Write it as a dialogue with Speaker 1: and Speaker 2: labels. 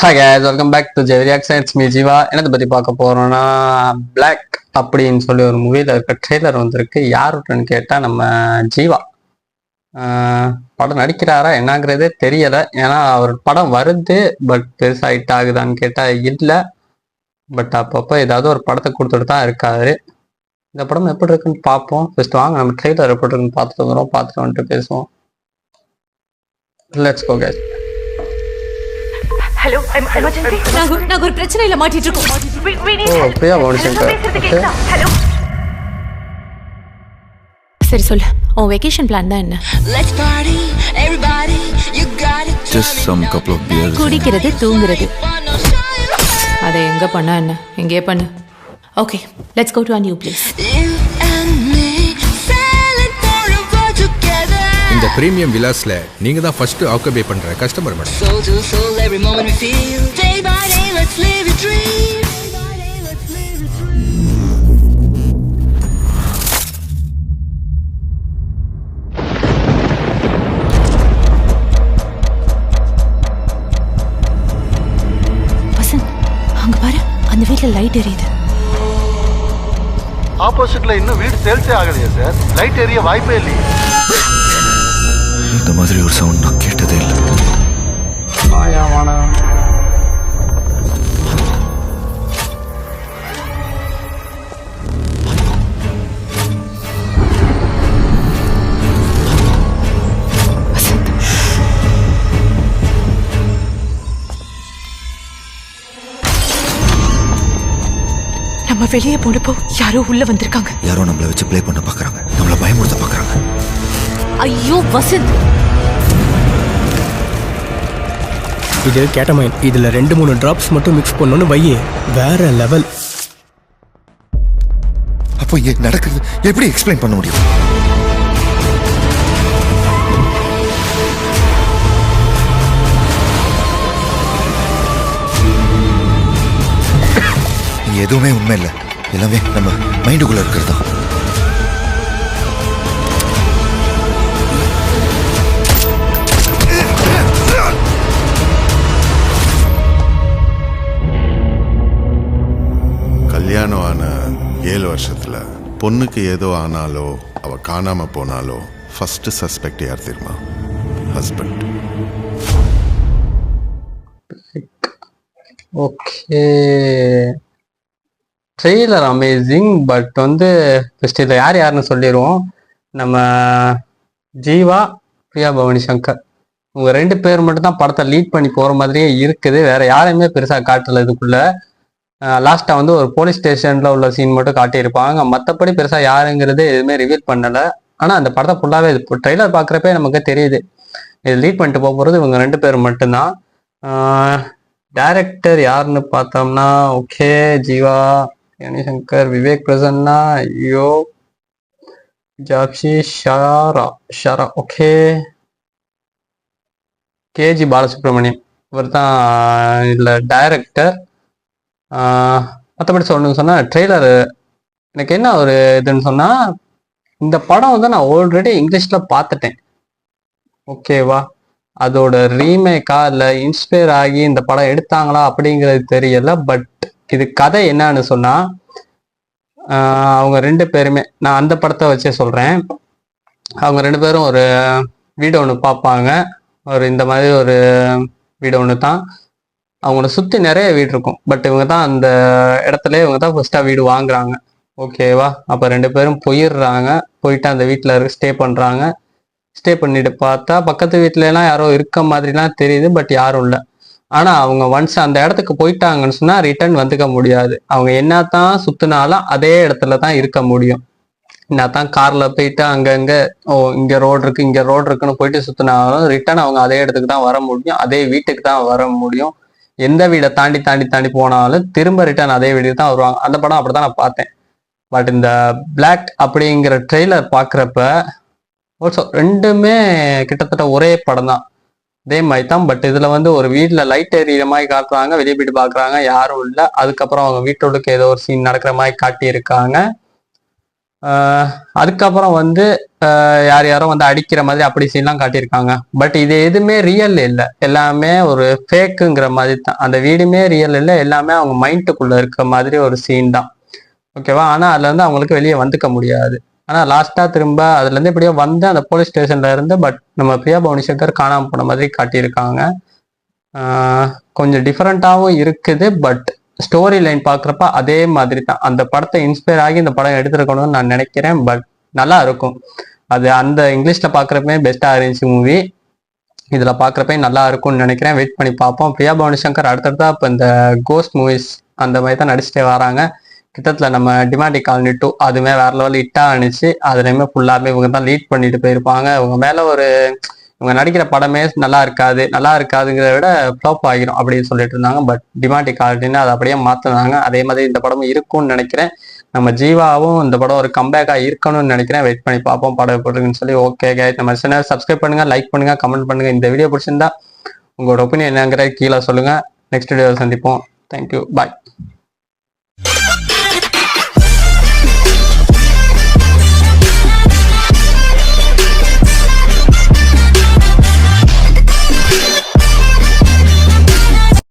Speaker 1: Hi guys, welcome back to ஜெவிரியாக் science me Jeeva. என்னத்தை பற்றி பார்க்க போகிறோன்னா, பிளாக் அப்படின்னு சொல்லி ஒரு மூவியில் இருக்க ட்ரெய்லர் வந்திருக்கு. யாருன்னு கேட்டால் நம்ம ஜீவா. படம் நடிக்கிறாரா என்னங்கிறதே தெரியலை. ஏன்னா அவர் படம் வருது, பட் பெருசாக ஹிட் ஆகுதான்னு கேட்டால் இல்லை. பட் அப்பப்போ ஏதாவது ஒரு படத்தை கொடுத்துட்டு தான் இருக்காரு. இந்த படம் எப்படி இருக்குன்னு பார்ப்போம். ஃபர்ஸ்ட் வாங்க நம்ம ட்ரெய்லர் எப்படி இருக்குன்னு பார்த்துட்டு வந்துட்டு பேசுவோம். Let's go guys.
Speaker 2: Hello emergency நாங்க ஒரு பிரச்சனையில மாட்டிட்டு இருக்கோம்.
Speaker 1: பிரியா பவனிசங்கர்.
Speaker 2: ஹலோ சரி சொல்லு, உன் வெக்கேஷன் பிளான் தான் என்ன?
Speaker 3: Just some couple of beers.
Speaker 2: குடிக்கிறது, தூங்குறது. அதை எங்க பண்ணா என்ன? எங்கே பண்ணு. Okay, let's go to a new place.
Speaker 3: இந்த பிரீமியம் விலாஸ்ல நீங்க தான் ஃபர்ஸ்ட் ஆக்குபை பண்ற கஸ்டமர் மேடம்.
Speaker 2: வசந்த், அங்க பாரு, அந்த வீட்ல லைட் எரியுது.
Speaker 4: ஆப்போசிட்ல இன்னும் வீடு சேல்ஸே ஆகலையா சார்? லைட் எரிய வாய்ப்பே இல்லையே.
Speaker 3: இந்த மாதிரி ஒரு சவுண்ட் நான் கேட்டதே இல்லை.
Speaker 2: நம்ம வெளியே போனப்போ யாரோ உள்ள வந்திருக்காங்க.
Speaker 3: யாரோ நம்மள வச்சு ப்ளே பண்ண பார்க்கறாங்க. நம்மள பயமுறுத்த பார்க்கறாங்க.
Speaker 2: ஐயோ வசந்த்,
Speaker 5: இது கேட்டமைன். இதுல 2-3 டிராப்ஸ் மட்டும் மிக்ஸ் பண்ணனும் வையே, வேற லெவல்.
Speaker 3: அப்போ இங்க நடக்குது எப்படி எக்ஸ்பிளைன் பண்ண முடியும்? எதுவுமே உண்மை இல்லை, எல்லாமே நம்ம மைண்டுக்குள்ள இருக்கிறதா.
Speaker 6: கல்யாணம் ஆன 7 வருஷத்துல பொண்ணுக்கு ஏதோ ஆனாலோ அவ காணாம போனாலோ ஃபர்ஸ்ட் சஸ்பெக்ட் யார் தெரியுமா? Husband.
Speaker 1: Okay, trailer amazing. But வந்து ஃபர்ஸ்ட் இதில் யாருன்னு சொல்லிடுவோம். நம்ம ஜீவா, பிரியா பவானி சங்கர், இவங்க 2 பேர் மட்டும் தான் படத்தை லீட் பண்ணி போகிற மாதிரியே இருக்குது. வேற யாரையுமே பெருசாக காட்டலை. இதுக்குள்ள லாஸ்ட்டாக வந்து ஒரு போலீஸ் ஸ்டேஷனில் உள்ள சீன் மட்டும் காட்டியிருப்பாங்க. மற்றபடி பெருசாக யாருங்கிறது எதுவுமே ரிவீல் பண்ணலை. ஆனால் அந்த படத்தை ஃபுல்லாகவே இப்போ ட்ரெய்லர் பார்க்குறப்பே நமக்கு தெரியுது இது லீட் பண்ணிட்டு போக போகிறது இவங்க 2 பேர் மட்டும்தான். டைரக்டர் யாருன்னு பார்த்தோம்னா, ஓகே, ஜீவா, சங்கர், விவேக் பிரசன்னா, யோ ஜாப்சி, ஷாரா, ஓகே, கேஜி பாலசுப்ரமணியம், இவர் தான் இதில் டைரக்டர். மற்றபடி சொல்லணும்னு சொன்னால் ட்ரெய்லர் எனக்கு என்ன ஒரு இதுன்னு சொன்னால், இந்த படம் வந்து நான் ஆல்ரெடி இங்கிலீஷில் பார்த்துட்டேன். ஓகேவா, அதோட ரீமேக்கா இல்லை இன்ஸ்பயர் ஆகி இந்த படம் எடுத்தாங்களா அப்படிங்கிறது தெரியல. பட் இது கதை என்னன்னு சொன்னா, அவங்க 2 பேருமே, நான் அந்த படத்தை வச்சே சொல்றேன், அவங்க 2 பேரும் ஒரு வீடு ஒன்று பார்ப்பாங்க. ஒரு இந்த மாதிரி ஒரு வீடு ஒன்று தான். அவங்கள சுற்றி நிறைய வீடு இருக்கும். பட் இவங்க தான் அந்த இடத்துல இவங்க தான் ஃபர்ஸ்ட்டாக வீடு வாங்குறாங்க. ஓகேவா, அப்போ 2 பேரும் போயிடுறாங்க. போயிட்டு அந்த வீட்டில் ஸ்டே பண்ணுறாங்க. ஸ்டே பண்ணிட்டு பார்த்தா பக்கத்து வீட்டிலலாம் யாரோ இருக்க மாதிரிலாம் தெரியுது. பட் யாரும் இல்லை. ஆனால் அவங்க ஒன்ஸ் அந்த இடத்துக்கு போயிட்டாங்கன்னு சொன்னால் ரிட்டர்ன் வந்துக்க முடியாது. அவங்க என்னத்தான் சுற்றினாலும் அதே இடத்துல தான் இருக்க முடியும். என்னத்தான் காரில் போயிட்டு அங்கங்கே இங்கே ரோடு இருக்குது இங்கே ரோடு இருக்குன்னு போயிட்டு சுற்றினாலும் ரிட்டர்ன் அவங்க அதே இடத்துக்கு தான் வர முடியும். அதே வீட்டுக்கு தான் வர முடியும். எந்த வீடை தாண்டி தாண்டி தாண்டி போனாலும் திரும்ப ரிட்டர்ன் அதே வீட்டுக்கு தான் வருவாங்க. அந்த படம் அப்படி தான் நான் பார்த்தேன். பட் இந்த பிளாக் அப்படிங்கிற ட்ரெய்லர் பார்க்குறப்ப ஆல்சோ 2மே கிட்டத்தட்ட ஒரே படம் தான், அதே மாதிரி தான். பட் இதுல வந்து ஒரு வீட்டில் லைட் எறிகிற மாதிரி காட்டுறாங்க, வெளியே போயிட்டு பார்க்குறாங்க, யாரும் இல்லை. அதுக்கப்புறம் அவங்க வீட்டோடுக்கு ஏதோ ஒரு சீன் நடக்கிற மாதிரி காட்டியிருக்காங்க. அதுக்கப்புறம் வந்து யார் யாரோ வந்து அடிக்கிற மாதிரி அப்படி சீன்லாம் காட்டியிருக்காங்க. பட் இது எதுவுமே ரியல் இல்லை, எல்லாமே ஒரு ஃபேக்குங்கிற மாதிரி தான். அந்த வீடுமே ரியல் இல்லை, எல்லாமே அவங்க மைண்டுக்குள்ள இருக்க மாதிரி ஒரு சீன் தான். ஓகேவா? ஆனா அதுல இருந்து அவங்களுக்கு வெளியே வந்துக்க முடியாது. ஆனா லாஸ்டா திரும்ப அதுல இருந்து எப்படியோ வந்து அந்த போலீஸ் ஸ்டேஷன்ல இருந்து பட் நம்ம பிரியா பவானி சங்கர் காணாம போன மாதிரி காட்டியிருக்காங்க. கொஞ்சம் டிஃப்ரெண்டாகவும் இருக்குது. பட் ஸ்டோரி லைன் பார்க்குறப்ப அதே மாதிரி தான். அந்த படத்தை இன்ஸ்பயர் ஆகி இந்த படம் எடுத்துருக்கணும்னு நான் நினைக்கிறேன். பட் நல்லா இருக்கும். அது அந்த இங்கிலீஷ்ல பார்க்குறப்பே பெஸ்ட்டாக இருந்துச்சு மூவி. இதில் பார்க்குறப்ப நல்லா இருக்கும்னு நினைக்கிறேன். வெயிட் பண்ணி பார்ப்போம். பிரியா பவானி சங்கர் அடுத்தடுத்தா இப்போ இந்த கோஸ்ட் மூவிஸ் அந்த மாதிரி தான் நடிச்சுட்டே வராங்க. கிட்டத்தில் நம்ம டிமாண்டிக் காலனி 2 அதுவுமே வேற லெவலில் ஹிட்டாக இருந்துச்சு. அதுலேயுமே ஃபுல்லாகவே இவங்க தான் லீட் பண்ணிட்டு போயிருப்பாங்க. இவங்க மேலே இவங்க நடிக்கிற படமே நல்லா இருக்காதுங்கிறத விட ஃப்ளாப் ஆகிரும் அப்படின்னு சொல்லிட்டு இருந்தாங்க. பட் டிமாண்டிக் காலனின்னு அதை அப்படியே மாற்றினாங்க. அதே மாதிரி இந்த படமும் இருக்கும்னு நினைக்கிறேன். நம்ம ஜீவாவும் இந்த படம் ஒரு கம்பேக்காக இருக்கணும்னு நினைக்கிறேன். வெயிட் பண்ணி பார்ப்போம் படம் எப்படி இருக்குன்னு சொல்லி. ஓகே கைஸ், நம்ம சேனல் சப்ஸ்கிரைப் பண்ணுங்க, லைக் பண்ணுங்க, கமெண்ட் பண்ணுங்க. இந்த வீடியோ பிடிச்சிருந்தா உங்களோட ஒப்பீனியன் என்னங்கிறத கீழே சொல்லுங்க. நெக்ஸ்ட் வீடியோவில் சந்திப்போம். தேங்க்யூ, பாய்.